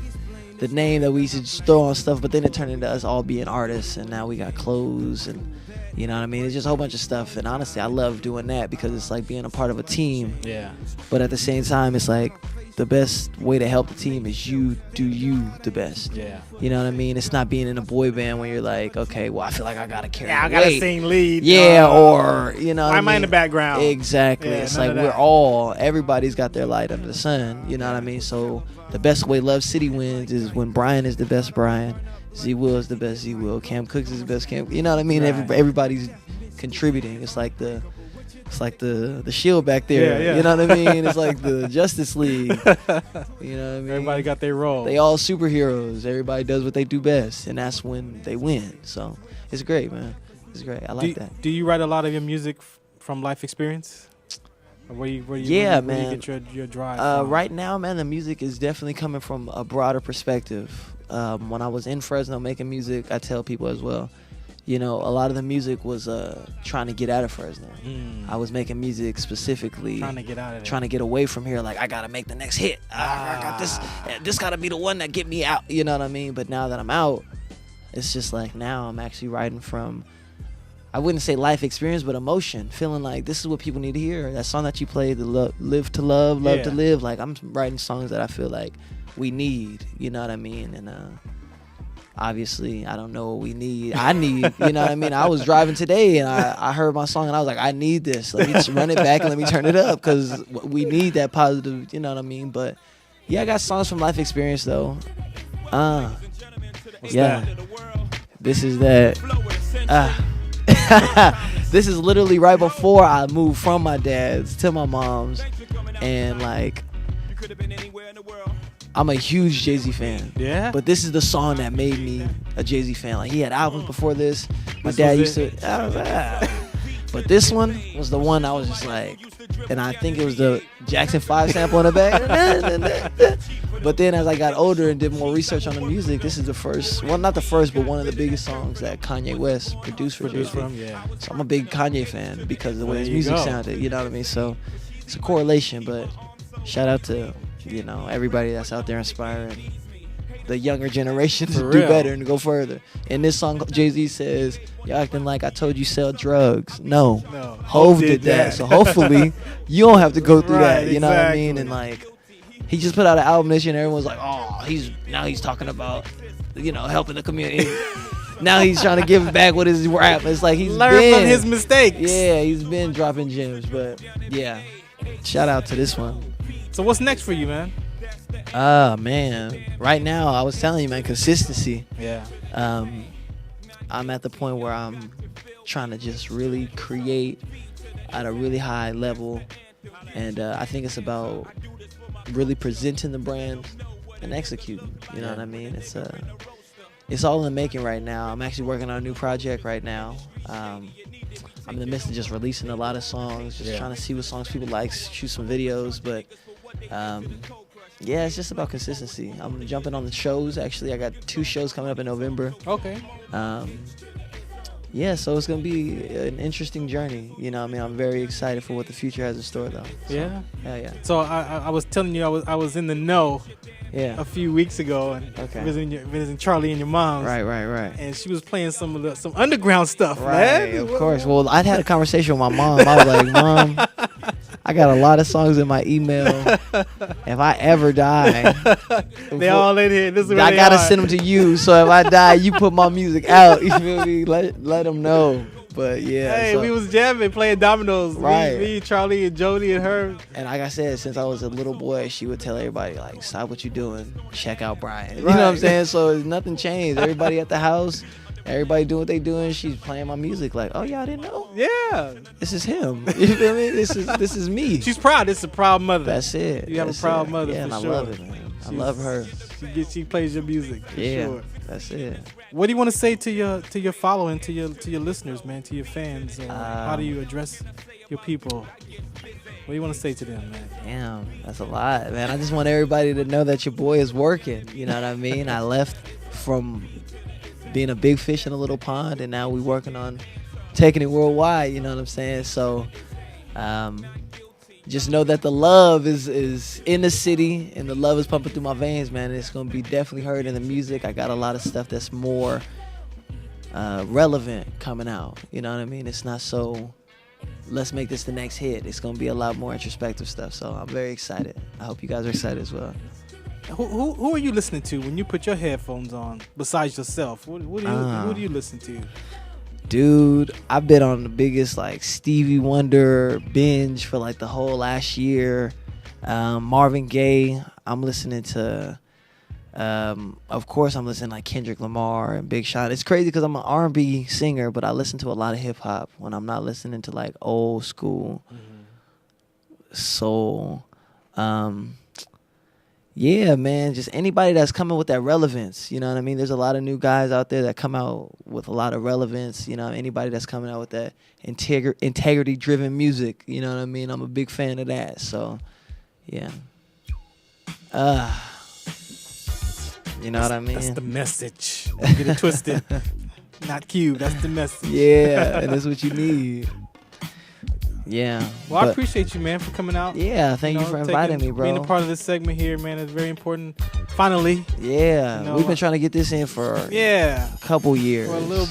the name that we used to just throw on stuff, but then it turned into us all being artists, and now we got clothes and you know what I mean? It's just a whole bunch of stuff. And honestly, I love doing that because it's like being a part of a team. Yeah. But at the same time, it's like the best way to help the team is you do you the best. Yeah. You know what I mean? It's not being in a boy band when you're like, okay, well, I feel like I gotta carry. Yeah, I the gotta weight. sing lead. Yeah, or you know, why what I am I in mean? the background? Exactly. Yeah, It's none like of that. everybody's got their light under the sun. You know what I mean? So the best way Love City wins is when Brian is the best Brian, Z Will is the best Z Will, Cam Cooks is the best Cam. You know what I mean? Right. Everybody's contributing. It's like the Shield back there. Yeah, yeah. You know what I mean? It's like the Justice League. You know what I mean? Everybody got their role. They all superheroes. Everybody does what they do best, and that's when they win. So it's great, man. It's great. I like that. Do you write a lot of your music from life experience? Or where you Yeah, where you man. get your drive from? Right now, man, the music is definitely coming from a broader perspective. When I was in Fresno making music, I tell people as well, you know, a lot of the music was trying to get out of Fresno. I was making music specifically Trying to get out of there. trying to get away from here. Like, I gotta make the next hit. I got this. This gotta be the one that get me out. You know what I mean? But now that I'm out, it's just like now I'm actually writing from, I wouldn't say life experience, but emotion. Feeling like this is what people need to hear. That song that you played, the live to love, love to Yeah. live. Like, I'm writing songs that I feel like we need. You know what I mean? And obviously, I don't know what we need. I need, you know what I mean? I was driving today and I heard my song and I was like, I need this. Let me just run it back and let me turn it up because we need that positive, you know what I mean? But yeah, I got songs from life experience though. What's Yeah. that? This is that. This is literally right before I moved from my dad's to my mom's. And like, I'm a huge Jay-Z fan. Yeah? But this is the song that made me a Jay-Z fan. Like, he had albums before this. My This dad was used to. I was like, But this one was the one I was just like, and I think it was the Jackson 5 sample in the back. But then as I got older and did more research on the music, this is the first, well, not the first, but one of the biggest songs that Kanye West produced for Jay-Z. from, yeah. So I'm a big Kanye fan because of the way his There you music go. sounded. You know what I mean? So it's a correlation, but shout out to, you know, everybody that's out there inspiring the younger generation to For do real. better and go further. In this song, Jay-Z says, "Y'all acting like I told you sell drugs." No, Hov did that. So hopefully you don't have to go through Right, that. You know what I mean? exactly. And like, he just put out an album this year, and everyone's like, "Oh, he's talking about, you know, helping the community." Now he's trying to give back with his rap. It's like he's Learn from his mistakes. Yeah, he's been dropping gems, but yeah, shout out to this one. So what's next for you, man? Man, right now I was telling you, man, consistency. Yeah. I'm at the point where I'm trying to just really create at a really high level, and I think it's about really presenting the brand and executing. You know what I mean? It's all in the making right now. I'm actually working on a new project right now. I'm in the midst of just releasing a lot of songs, just trying to see what songs people like, shoot some videos, but yeah, it's just about consistency. I'm jumping on the shows. Actually, I got 2 shows coming up in November. Okay. Yeah, so it's gonna be an interesting journey. You know what I mean? I'm very excited for what the future has in store, though. So, Yeah. yeah. So I was telling you I was in the know. Yeah. A few weeks ago and visiting Charlie and your mom. Right. And she was playing some underground stuff, Right, man. of course. Well, I had a conversation with my mom. I was like, Mom, I got a lot of songs in my email. If I ever die, They all in here. This is where I they gotta are. send them to you. So if I die, you put my music out. You feel me? Let them know. But yeah. Hey, so- we was jamming, playing dominoes. Right. Me, Charlie, and Jody, and her. And like I said, since I was a little boy, she would tell everybody, like, stop what you're doing. Check out Brian. You know what I'm Right. saying? So nothing changed. Everybody at the house, everybody doing what they doing. She's playing my music like, oh, y'all didn't know? Yeah. This is him. You feel me? This is me. She's proud. It's a proud mother. That's it. You have That's a proud it. mother Yeah, for and sure. I love it, man. I love her. She plays your music for Yeah, sure. that's it. What do you want to say to your following, to your listeners, man, to your fans? How do you address your people? What do you want to say to them, man? Damn, that's a lot, man. I just want everybody to know that your boy is working. You know what I mean? I left from being a big fish in a little pond, and now we working on taking it worldwide. You know what I'm saying? So, just know that the love is in the city, and the love is pumping through my veins, man. And it's gonna be definitely heard in the music. I got a lot of stuff that's more relevant coming out. You know what I mean? It's not so let's make this the next hit. It's gonna be a lot more introspective stuff. So I'm very excited. I hope you guys are excited as well. Who are you listening to when you put your headphones on besides yourself? Who do you listen to? Dude, I've been on the biggest like Stevie Wonder binge for like the whole last year. Marvin Gaye. I'm listening to, of course, I'm listening to like Kendrick Lamar and Big Sean. It's crazy because I'm an R&B singer, but I listen to a lot of hip hop when I'm not listening to like old school soul. Yeah, man, just anybody that's coming with that relevance, you know what I mean? There's a lot of new guys out there that come out with a lot of relevance, you know, anybody that's coming out with that integrity-driven music, you know what I mean? I'm a big fan of that, so, yeah. You know what I mean? That's the message. Don't get it twisted. Not Q, that's the message. Yeah, and that's what you need. Yeah. Well, I appreciate you, man, for coming out. Yeah, thank you for inviting me, bro. Being a part of this segment here, man, is very important. Finally. Yeah. You know, we've been trying to get this in for a couple years. For a little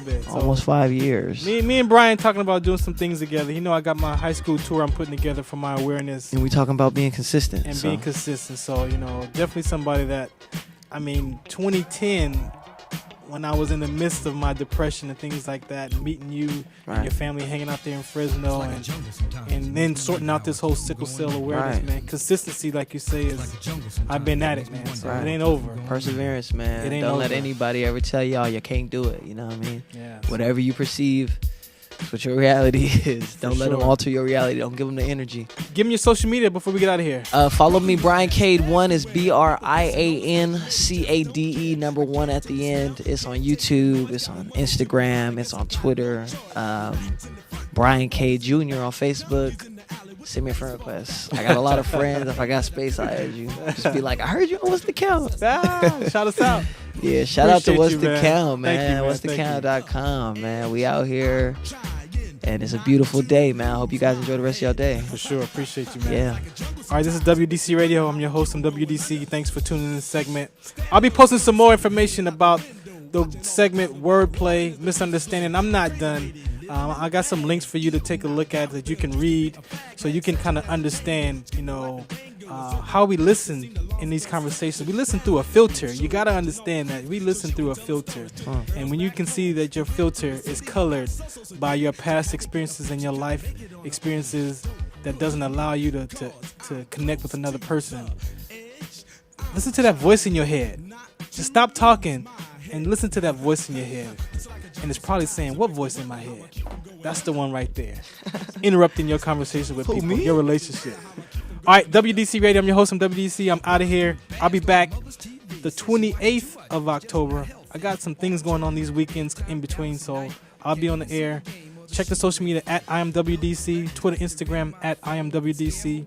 bit. Almost 5 years. Me and Brian talking about doing some things together. You know, I got my high school tour I'm putting together for my awareness. And we talking about being consistent. Being consistent. So, you know, definitely somebody that, 2010, when I was in the midst of my depression and things like that, meeting you and your family, hanging out there in Fresno, and then sorting out this whole sickle cell awareness, man. Consistency, like you say, I've been at it, man. So it ain't over. Perseverance, man. It ain't Don't let over. anybody ever tell y'all you can't do it. You know what I mean? Yeah. Whatever you perceive, that's what your reality is. Don't let them alter your reality. Don't give them the energy. Give me your social media before we get out of here. Follow me, Brian Cade 1 is BRIANCADE, number 1 at the end. It's on YouTube. It's on Instagram. It's on Twitter. Brian Cade Jr. on Facebook. Send me a friend request. I got a lot of friends. If I got space, I add you. Just be like, I heard you on What's the Count. Shout us out. Yeah, shout out to Appreciate What's you, the man. Count, man. Thank you, man. What's the Count.com, man. We out here, and it's a beautiful day, man. I hope you guys enjoy the rest of your day. For sure. Appreciate you, man. Yeah. All right, this is WDC Radio. I'm your host on WDC. Thanks for tuning in this segment. I'll be posting some more information about the segment Wordplay, Misunderstanding. I'm not done. I got some links for you to take a look at that you can read so you can kind of understand, how we listen in these conversations. We listen through a filter. You got to understand that we listen through a filter. And when you can see that your filter is colored by your past experiences and your life experiences that doesn't allow you to connect with another person, listen to that voice in your head. Just stop talking and listen to that voice in your head. And it's probably saying, what voice in my head? That's the one right there. Interrupting your conversation with people, your relationship. All right, WDC Radio. I'm your host from WDC. I'm out of here. I'll be back the 28th of October. I got some things going on these weekends in between, so I'll be on the air. Check the social media at IamWDC, Twitter, Instagram at IamWDC.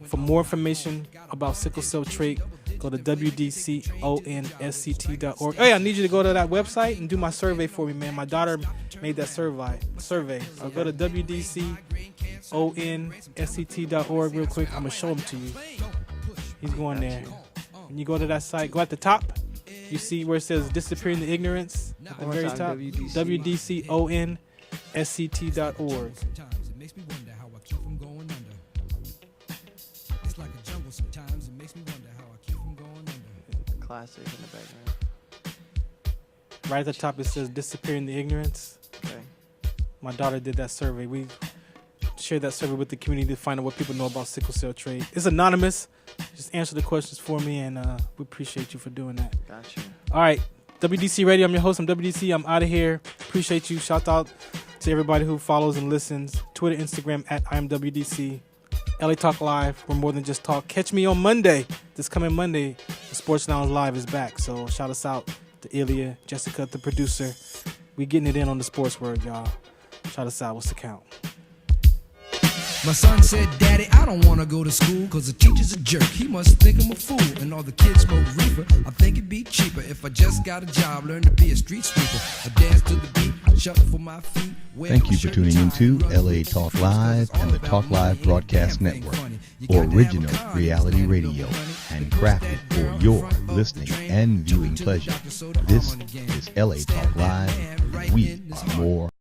For more information about sickle cell trait, go to WDCONSCT.org. Oh yeah, I need you to go to that website and do my survey for me, man. My daughter made that survey. So go to WDCONSCT.org real quick. I'm going to show them to you. He's going there. When you go to that site, go at the top. You see where it says Disappearing the Ignorance at the very top. WDCONSCT.org. Classic in the background. Right at the top it says Disappearing the Ignorance. Okay. My daughter did that survey. We shared that survey with the community to find out what people know about sickle cell trait. It's anonymous. Just answer the questions for me, and we appreciate you for doing that. Gotcha. All right. WDC Radio. I'm your host. I'm WDC. I'm out of here. Appreciate you. Shout out to everybody who follows and listens. Twitter, Instagram at IamWDC. LA Talk Live. We're more than just talk. Catch me on Monday. This coming Monday, the Sports Lounge Live is back. So shout us out to Ilya, Jessica, the producer. We getting it in on the sports word, y'all. Shout us out. What's the count? My son said, Daddy, I don't want to go to school because the teacher's a jerk. He must think I'm a fool and all the kids smoke reefer. I think it'd be cheaper if I just got a job, learn to be a street sweeper. I dance to the beat, shuffle my feet. Thank you for tuning into LA Talk Live and the Talk Live Broadcast Network, original reality radio, handcrafted for your listening and viewing pleasure. This is LA Talk Live. We are more